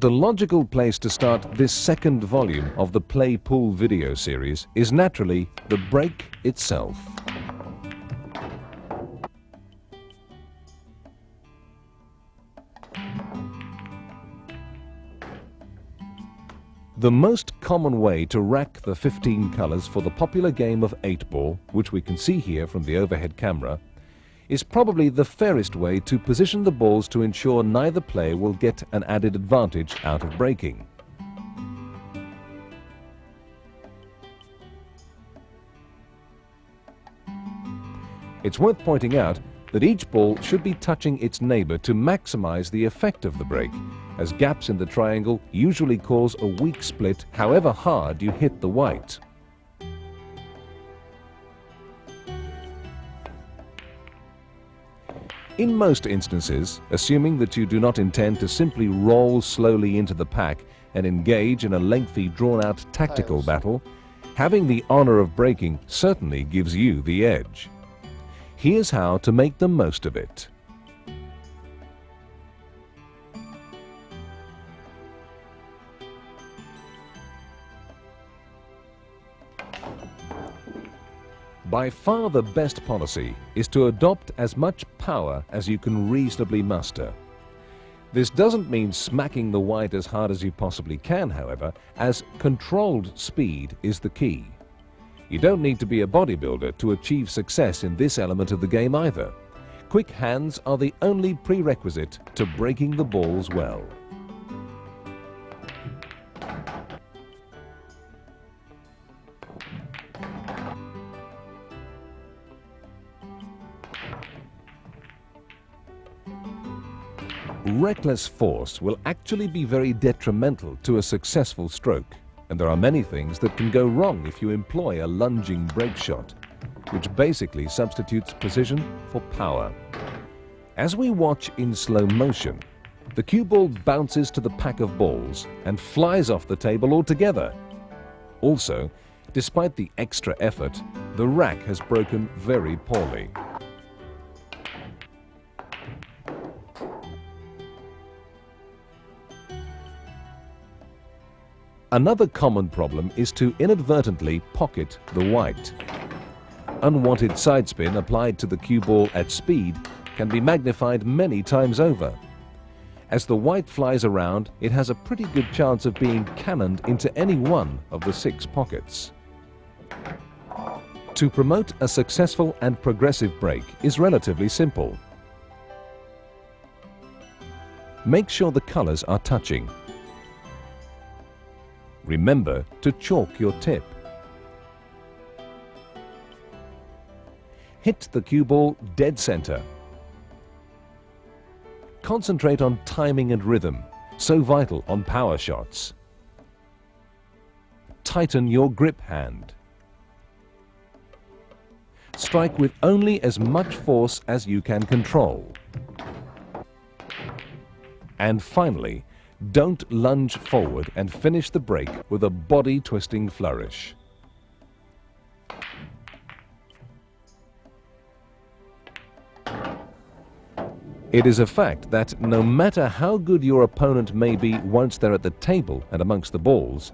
The logical place to start this second volume of the Play Pool video series is naturally the break itself. The most common way to rack the 15 colors for the popular game of 8-ball, which we can see here from the overhead camera, is probably the fairest way to position the balls to ensure neither player will get an added advantage out of breaking. It's worth pointing out that each ball should be touching its neighbor to maximize the effect of the break, as gaps in the triangle usually cause a weak split however hard you hit the white. In most instances, assuming that you do not intend to simply roll slowly into the pack and engage in a lengthy, drawn-out tactical battle, having the honor of breaking certainly gives you the edge. Here's how to make the most of it. By far the best policy is to adopt as much power as you can reasonably muster. This doesn't mean smacking the white as hard as you possibly can, however, as controlled speed is the key. You don't need to be a bodybuilder to achieve success in this element of the game either. Quick hands are the only prerequisite to breaking the balls well. Reckless force will actually be very detrimental to a successful stroke, and there are many things that can go wrong if you employ a lunging break shot, which basically substitutes precision for power. As we watch in slow motion, the cue ball bounces to the pack of balls and flies off the table altogether. Also, despite the extra effort, the rack has broken very poorly. Another common problem is to inadvertently pocket the white. Unwanted side spin applied to the cue ball at speed can be magnified many times over. As the white flies around, it has a pretty good chance of being cannoned into any one of the 6 pockets. To promote a successful and progressive break is relatively simple. Make sure the colors are touching. Remember to chalk your tip. Hit the cue ball dead center. Concentrate on timing and rhythm, so vital on power shots. Tighten your grip hand. Strike with only as much force as you can control. And finally, don't lunge forward and finish the break with a body-twisting flourish. It is a fact that no matter how good your opponent may be once they're at the table and amongst the balls,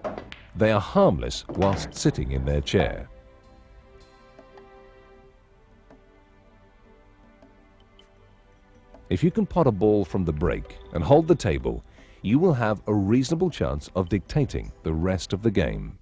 they are harmless whilst sitting in their chair. If you can pot a ball from the break and hold the table, you will have a reasonable chance of dictating the rest of the game.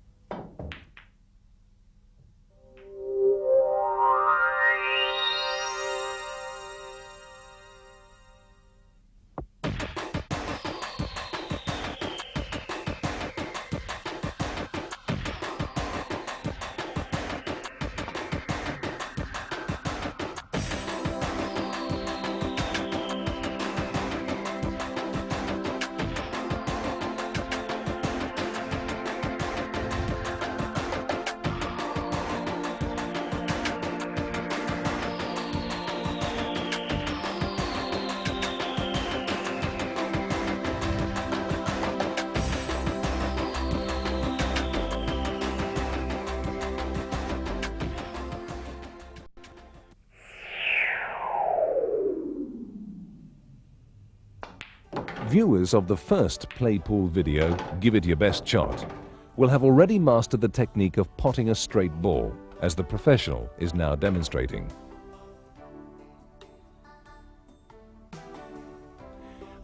Viewers of the first play pool video, Give It Your Best Shot, will have already mastered the technique of potting a straight ball, as the professional is now demonstrating.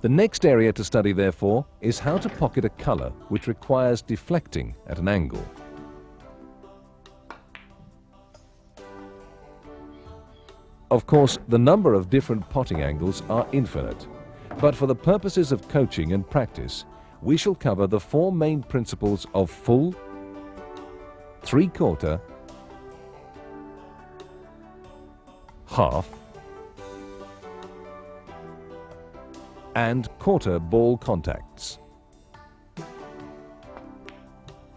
The next area to study, therefore, is how to pocket a color which requires deflecting at an angle. Of course, the number of different potting angles are infinite, but for the purposes of coaching and practice, we shall cover the four main principles of full, three-quarter, half, and quarter ball contacts.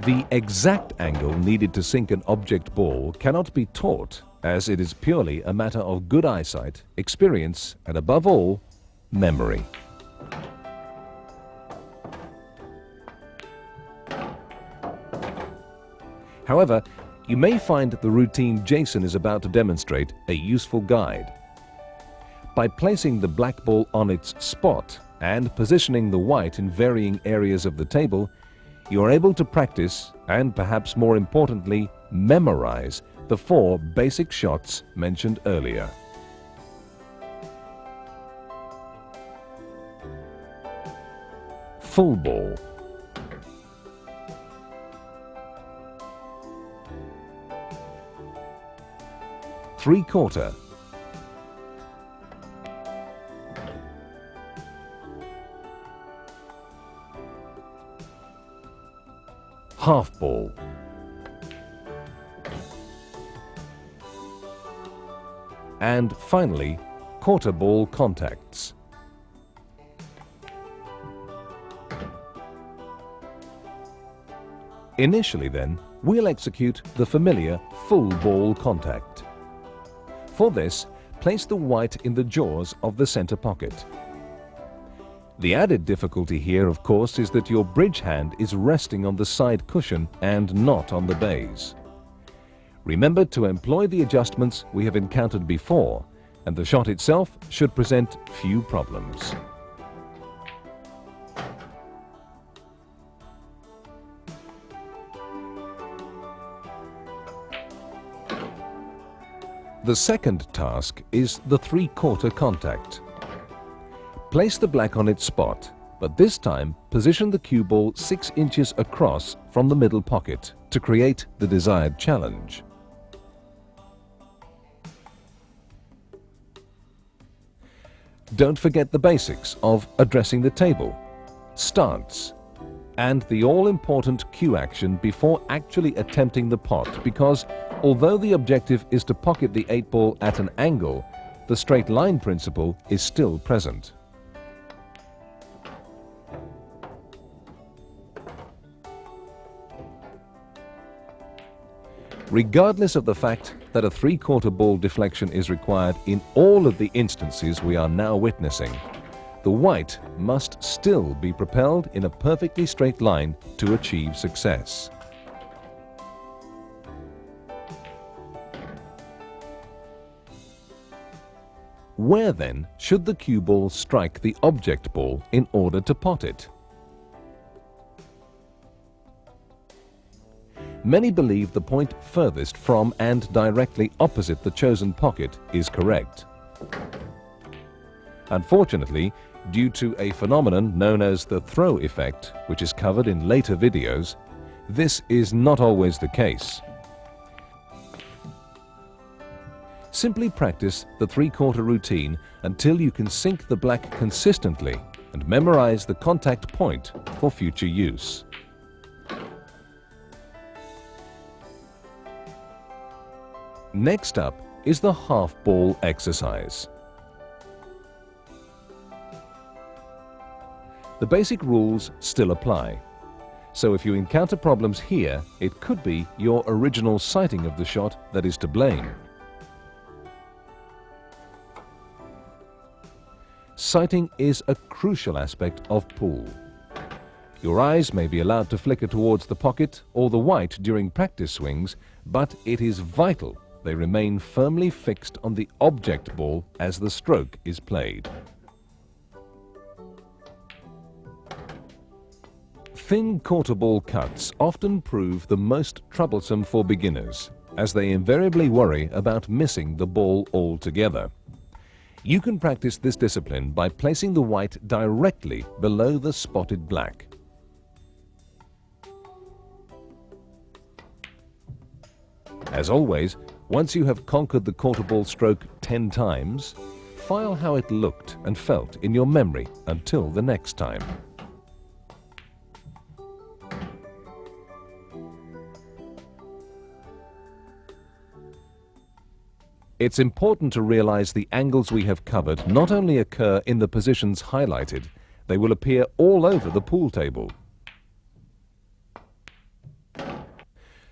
The exact angle needed to sink an object ball cannot be taught, as it is purely a matter of good eyesight, experience, and above all, memory. However, you may find the routine Jason is about to demonstrate a useful guide. By placing the black ball on its spot and positioning the white in varying areas of the table, you are able to practice and, perhaps more importantly, memorize the four basic shots mentioned earlier. Full ball. Three-quarter. Half ball. And finally, quarter ball contacts. Initially then, we'll execute the familiar full ball contact. For this, place the white in the jaws of the center pocket. The added difficulty here, of course, is that your bridge hand is resting on the side cushion and not on the baize. Remember to employ the adjustments we have encountered before, and the shot itself should present few problems. The second task is the three-quarter contact. Place the black on its spot, but this time position the cue ball 6 inches across from the middle pocket to create the desired challenge. Don't forget the basics of addressing the table, stance, and the all-important cue action before actually attempting the pot, because although the objective is to pocket the 8-ball at an angle, the straight line principle is still present. Regardless of the fact that a three-quarter ball deflection is required in all of the instances we are now witnessing, the white must still be propelled in a perfectly straight line to achieve success. Where then should the cue ball strike the object ball in order to pot it? Many believe the point furthest from and directly opposite the chosen pocket is correct. Unfortunately, due to a phenomenon known as the throw effect, which is covered in later videos, this is not always the case. Simply practice the three-quarter routine until you can sink the black consistently and memorize the contact point for future use. Next up is the half ball exercise. The basic rules still apply, so if you encounter problems here, it could be your original sighting of the shot that is to blame. Sighting is a crucial aspect of pool. Your eyes may be allowed to flicker towards the pocket or the white during practice swings, but it is vital they remain firmly fixed on the object ball as the stroke is played. Thin quarter ball cuts often prove the most troublesome for beginners, as they invariably worry about missing the ball altogether. You can practice this discipline by placing the white directly below the spotted black. As always, once you have conquered the quarter ball stroke 10 times, file how it looked and felt in your memory until the next time. It's important to realize the angles we have covered not only occur in the positions highlighted, they will appear all over the pool table.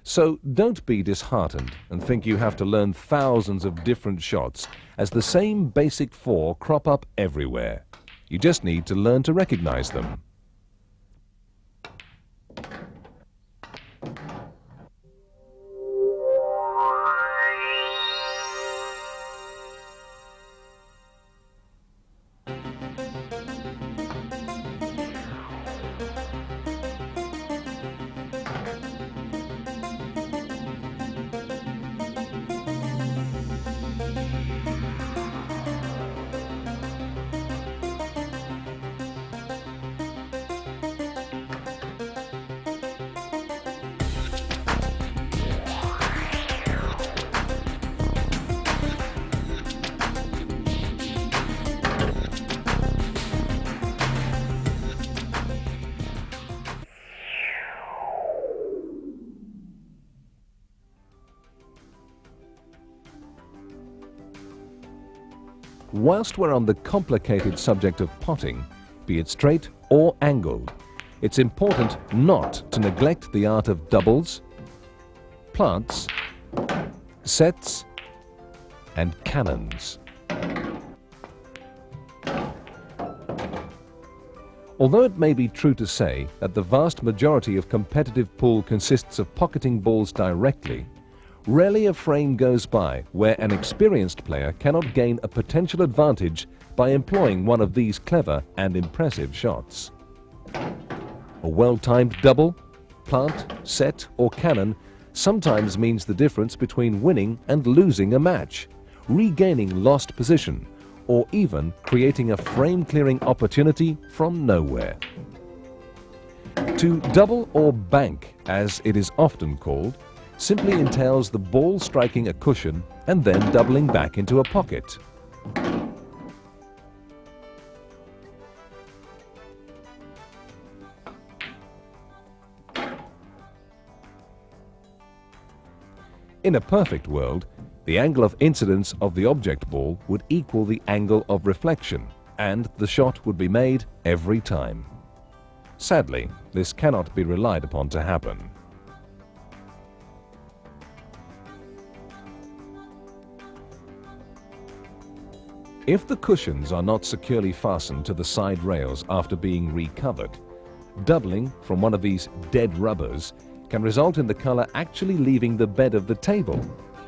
So don't be disheartened and think you have to learn thousands of different shots, as the same basic 4 crop up everywhere. You just need to learn to recognize them. Whilst we're on the complicated subject of potting, be it straight or angled, it's important not to neglect the art of doubles, plants, sets, and cannons. Although it may be true to say that the vast majority of competitive pool consists of pocketing balls directly, rarely a frame goes by where an experienced player cannot gain a potential advantage by employing one of these clever and impressive shots. A well-timed double, plant, set or cannon sometimes means the difference between winning and losing a match, regaining lost position, or even creating a frame-clearing opportunity from nowhere. To double or bank, as it is often called, simply entails the ball striking a cushion and then doubling back into a pocket. In a perfect world, the angle of incidence of the object ball would equal the angle of reflection, and the shot would be made every time. Sadly, this cannot be relied upon to happen. If the cushions are not securely fastened to the side rails after being recovered, doubling from one of these dead rubbers can result in the color actually leaving the bed of the table.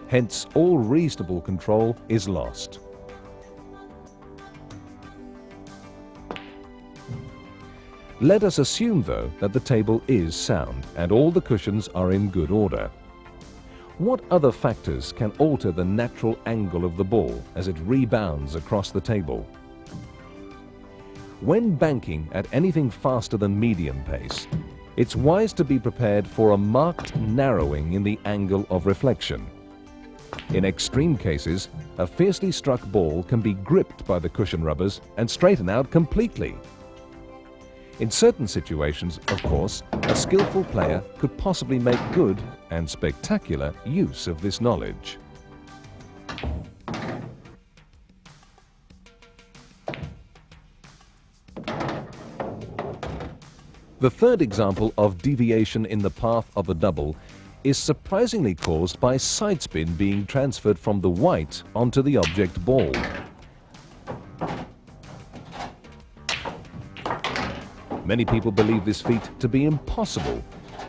Hence, all reasonable control is lost. Let us assume, though, that the table is sound and all the cushions are in good order. What other factors can alter the natural angle of the ball as it rebounds across the table? When banking at anything faster than medium pace, it's wise to be prepared for a marked narrowing in the angle of reflection. In extreme cases, a fiercely struck ball can be gripped by the cushion rubbers and straighten out completely. In certain situations, of course, a skillful player could possibly make good and spectacular use of this knowledge. The third example of deviation in the path of a double is surprisingly caused by side spin being transferred from the white onto the object ball. Many people believe this feat to be impossible,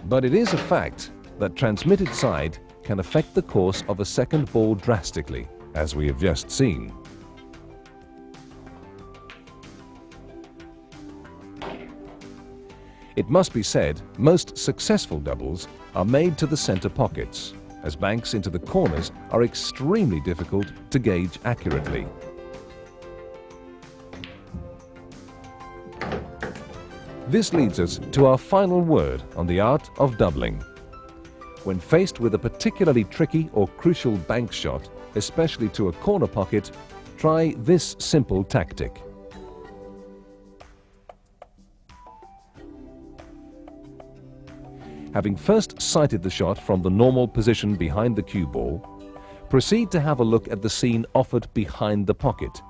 but it is a fact that transmitted side can affect the course of a second ball drastically, as we have just seen. It must be said, most successful doubles are made to the center pockets, as banks into the corners are extremely difficult to gauge accurately. This leads us to our final word on the art of doubling. When faced with a particularly tricky or crucial bank shot, especially to a corner pocket, try this simple tactic. Having first sighted the shot from the normal position behind the cue ball, proceed to have a look at the scene offered behind the pocket,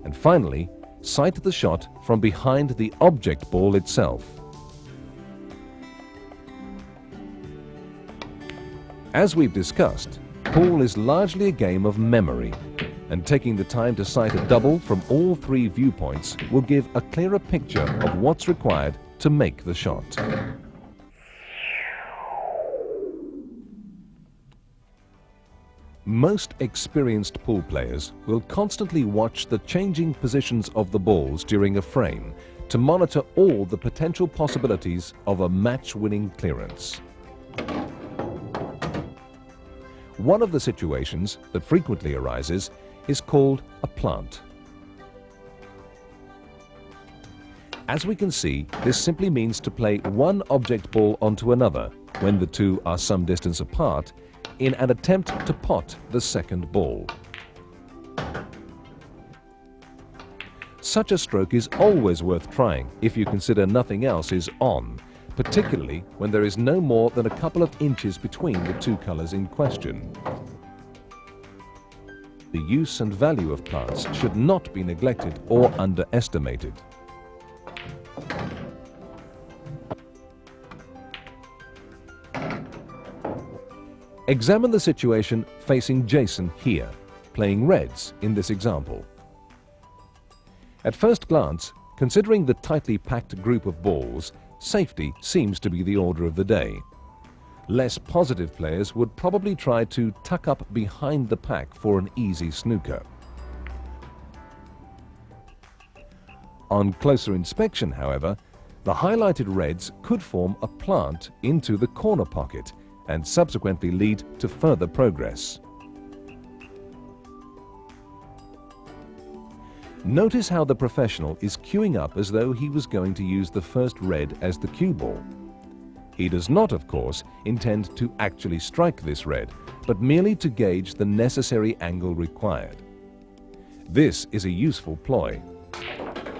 and finally, sight the shot from behind the object ball itself. As we've discussed, pool is largely a game of memory, and taking the time to sight a double from all three viewpoints will give a clearer picture of what's required to make the shot. Most experienced pool players will constantly watch the changing positions of the balls during a frame to monitor all the potential possibilities of a match-winning clearance. One of the situations that frequently arises is called a plant. As we can see, this simply means to play one object ball onto another when the two are some distance apart, in an attempt to pot the second ball. Such a stroke is always worth trying if you consider nothing else is on, particularly when there is no more than a couple of inches between the two colors in question. The use and value of plants should not be neglected or underestimated. Examine the situation facing Jason here, playing reds in this example. At first glance, considering the tightly packed group of balls, safety seems to be the order of the day. Less positive players would probably try to tuck up behind the pack for an easy snooker. On closer inspection, however, the highlighted reds could form a plant into the corner pocket and subsequently lead to further progress. Notice how the professional is queuing up as though he was going to use the first red as the cue ball. He does not, of course, intend to actually strike this red, but merely to gauge the necessary angle required. This is a useful ploy.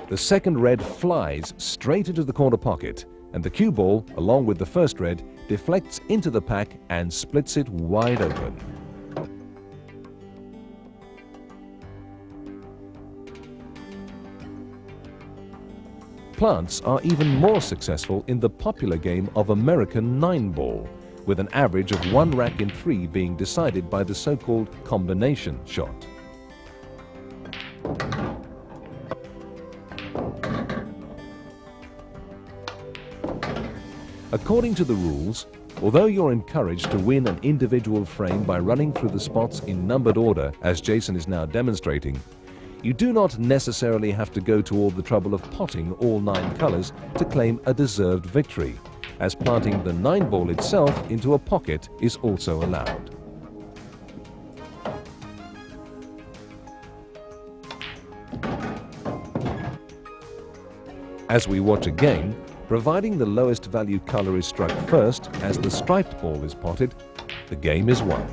The second red flies straight into the corner pocket, and the cue ball, along with the first red, deflects into the pack and splits it wide open. Plants are even more successful in the popular game of American 9-ball, with an average of 1 rack in 3 being decided by the so-called combination shot. According to the rules, although you're encouraged to win an individual frame by running through the spots in numbered order, as Jason is now demonstrating, you do not necessarily have to go to all the trouble of potting all 9 colors to claim a deserved victory, as planting the 9-ball itself into a pocket is also allowed. As we watch again, providing the lowest value color is struck first as the striped ball is potted, the game is won.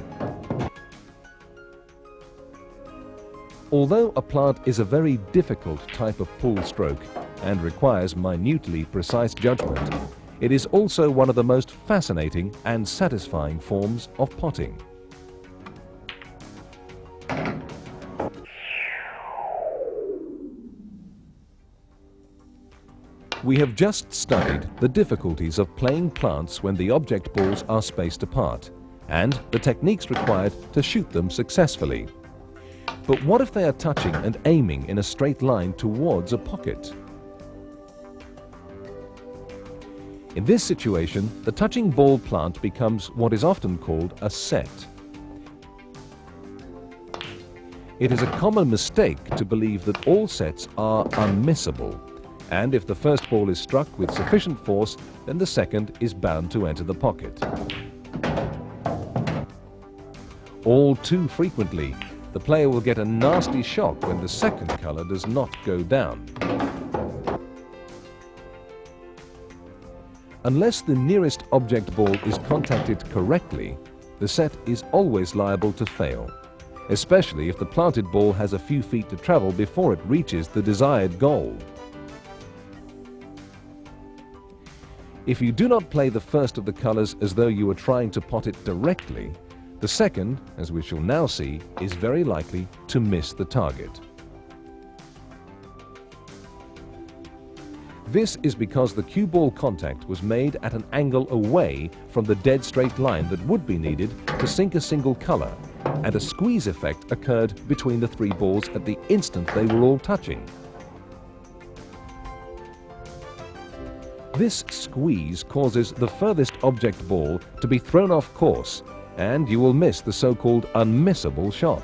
Although a plant is a very difficult type of pool stroke and requires minutely precise judgment, it is also one of the most fascinating and satisfying forms of potting. We have just studied the difficulties of playing plants when the object balls are spaced apart, and the techniques required to shoot them successfully. But what if they are touching and aiming in a straight line towards a pocket? In this situation, the touching ball plant becomes what is often called a set. It is a common mistake to believe that all sets are unmissable, And if the first ball is struck with sufficient force, then the second is bound to enter the pocket. All too frequently, the player will get a nasty shock when the second colour does not go down. Unless the nearest object ball is contacted correctly, the set is always liable to fail, especially if the planted ball has a few feet to travel before it reaches the desired goal. If you do not play the first of the colours as though you were trying to pot it directly, the second, as we shall now see, is very likely to miss the target. This is because the cue ball contact was made at an angle away from the dead straight line that would be needed to sink a single colour, and a squeeze effect occurred between the three balls at the instant they were all touching. This squeeze causes the furthest object ball to be thrown off course, and you will miss the so-called unmissable shot.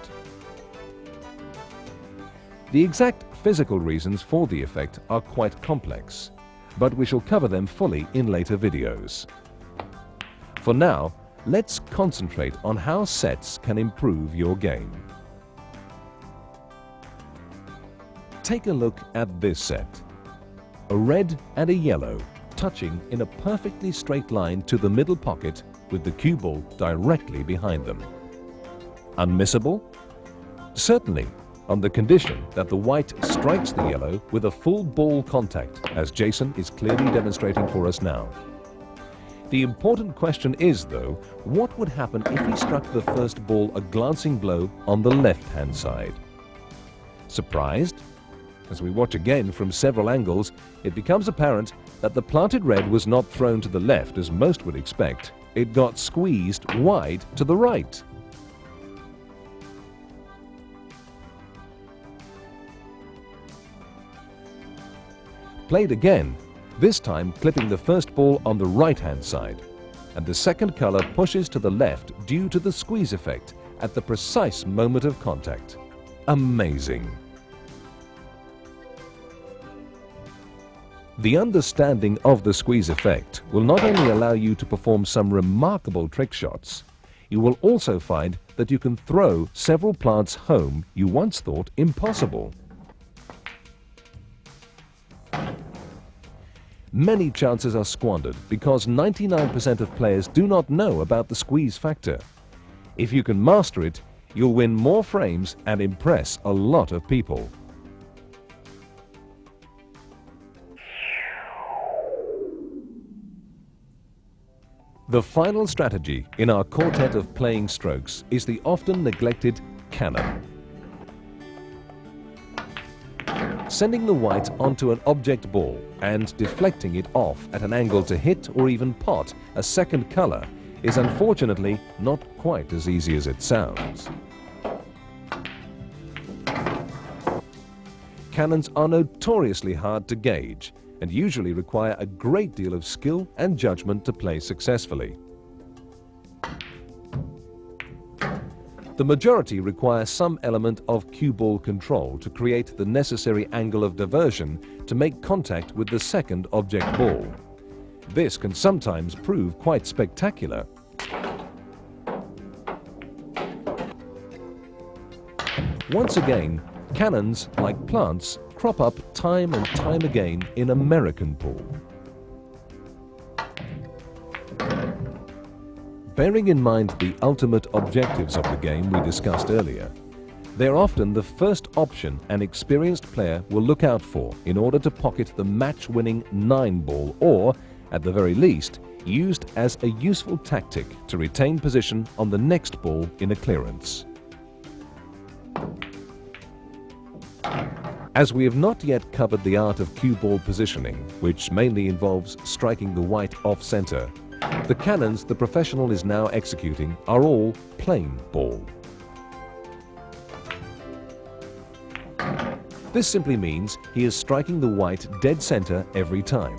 The exact physical reasons for the effect are quite complex, but we shall cover them fully in later videos. For now, let's concentrate on how sets can improve your game. Take a look at this set. A red and a yellow touching in a perfectly straight line to the middle pocket with the cue ball directly behind them. Unmissable? Certainly, on the condition that the white strikes the yellow with a full ball contact, as Jason is clearly demonstrating for us now. The important question is, though, what would happen if he struck the first ball a glancing blow on the left-hand side? Surprised? As we watch again from several angles, it becomes apparent that the planted red was not thrown to the left as most would expect. It got squeezed wide to the right. Played again, this time clipping the first ball on the right-hand side, and the second colour pushes to the left due to the squeeze effect at the precise moment of contact. Amazing! The understanding of the squeeze effect will not only allow you to perform some remarkable trick shots, you will also find that you can throw several plants home you once thought impossible. Many chances are squandered because 99% of players do not know about the squeeze factor. If you can master it, you'll win more frames and impress a lot of people. The final strategy in our quartet of playing strokes is the often neglected cannon. Sending the white onto an object ball and deflecting it off at an angle to hit or even pot a second colour is unfortunately not quite as easy as it sounds. Cannons are notoriously hard to gauge and usually require a great deal of skill and judgment to play successfully. The majority require some element of cue ball control to create the necessary angle of diversion to make contact with the second object ball. This can sometimes prove quite spectacular. Once again, cannons, like plants, crop up time and time again in American pool. Bearing in mind the ultimate objectives of the game we discussed earlier, they're often the first option an experienced player will look out for in order to pocket the match-winning 9-ball or, at the very least, used as a useful tactic to retain position on the next ball in a clearance. As we have not yet covered the art of cue ball positioning, which mainly involves striking the white off-center, the cannons the professional is now executing are all plain ball. This simply means he is striking the white dead center every time.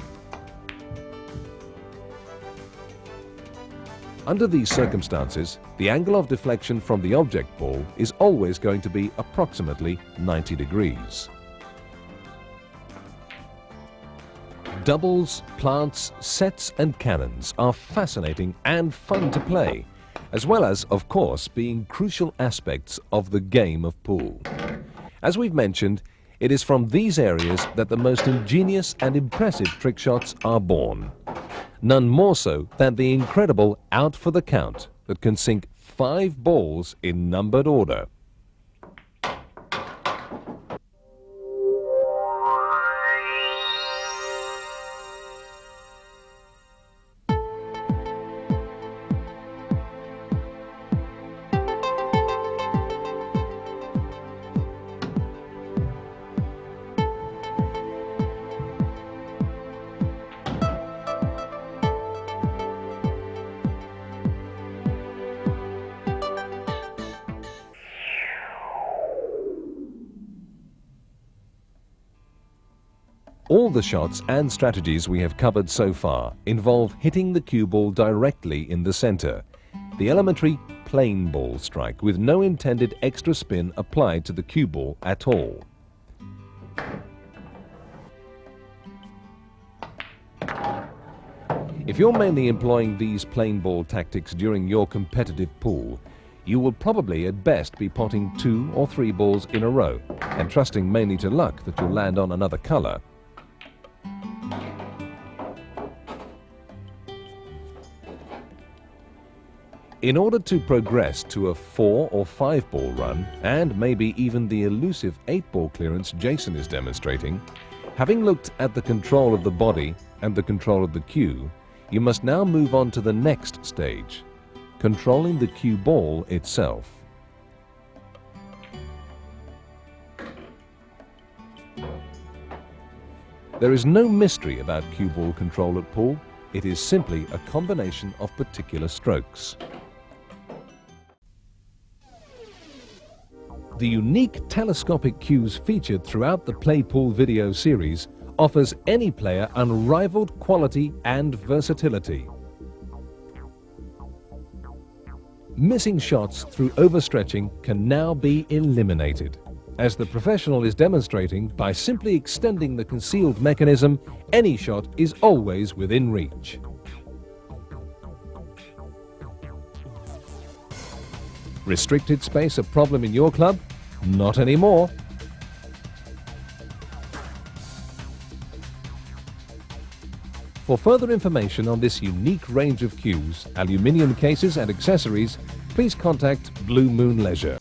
Under these circumstances, the angle of deflection from the object ball is always going to be approximately 90 degrees. Doubles, plants, sets and cannons are fascinating and fun to play, as well as, of course, being crucial aspects of the game of pool. As we've mentioned, it is from these areas that the most ingenious and impressive trick shots are born. None more so than the incredible out for the count that can sink 5 balls in numbered order. All the shots and strategies we have covered so far involve hitting the cue ball directly in the center, the elementary plain ball strike with no intended extra spin applied to the cue ball at all. If you're mainly employing these plain ball tactics during your competitive pool, you will probably at best be potting 2 or 3 balls in a row and trusting mainly to luck that you'll land on another color. In order to progress to a 4 or 5 ball run, and maybe even the elusive 8 ball clearance Jason is demonstrating, having looked at the control of the body and the control of the cue, you must now move on to the next stage, controlling the cue ball itself. There is no mystery about cue ball control at pool. It is simply a combination of particular strokes. The unique telescopic cues featured throughout the Play Pool video series offers any player unrivaled quality and versatility. Missing shots through overstretching can now be eliminated, as the professional is demonstrating by simply extending the concealed mechanism. Any shot is always within reach. Restricted space a problem in your club? Not anymore. For further information on this unique range of cues, aluminium cases and accessories, please contact Blue Moon Leisure.